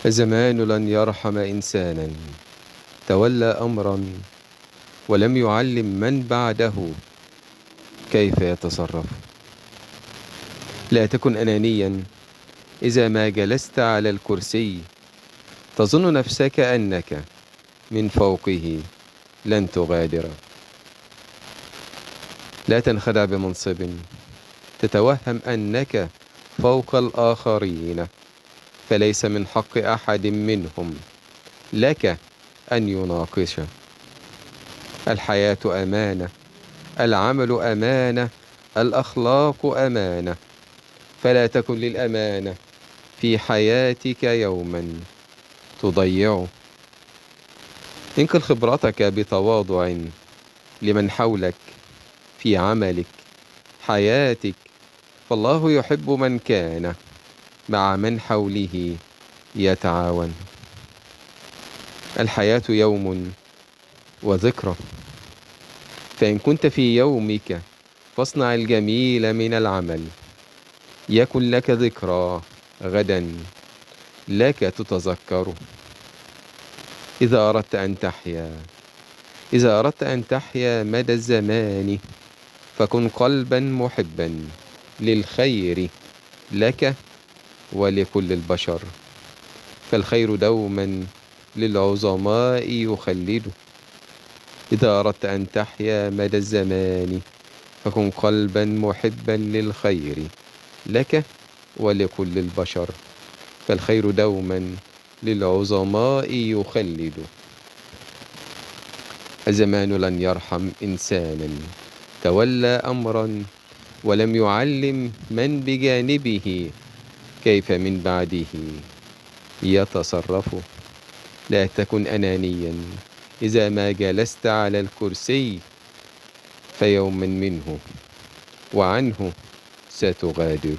الزمان لن يرحم إنسانا تولى أمرا ولم يعلم من بعده كيف يتصرف. لا تكن أنانيا إذا ما جلست على الكرسي تظن نفسك أنك من فوقه لن تغادر. لا تنخدع بمنصب تتوهم أنك فوق الآخرين، فليس من حق أحد منهم لك أن يناقش. الحياة أمانة، العمل أمانة، الأخلاق أمانة، فلا تكن للأمانة في حياتك يوما تضيعه. انقل خبرتك بتواضع لمن حولك في عملك، حياتك، فالله يحب من كان مع من حوله يتعاون. الحياة يوم وذكرى، فإن كنت في يومك فاصنع الجميل من العمل، يكن لك ذكرى غدا لك تتذكره. إذا أردت أن تحيا مدى الزمان فكن قلبا محبا للخير لك ولكل البشر، فالخير دوما للعظماء يخلده. إذا أردت أن تحيا مدى الزمان فكن قلبا محبا للخير لك ولكل البشر، فالخير دوما للعظماء يخلد. الزمان لن يرحم إنسانا تولى أمرا ولم يعلم من بجانبه كيف من بعده يتصرف. لا تكن أنانيا إذا ما جلست على الكرسي، فيوما منه وعنه ستغادر.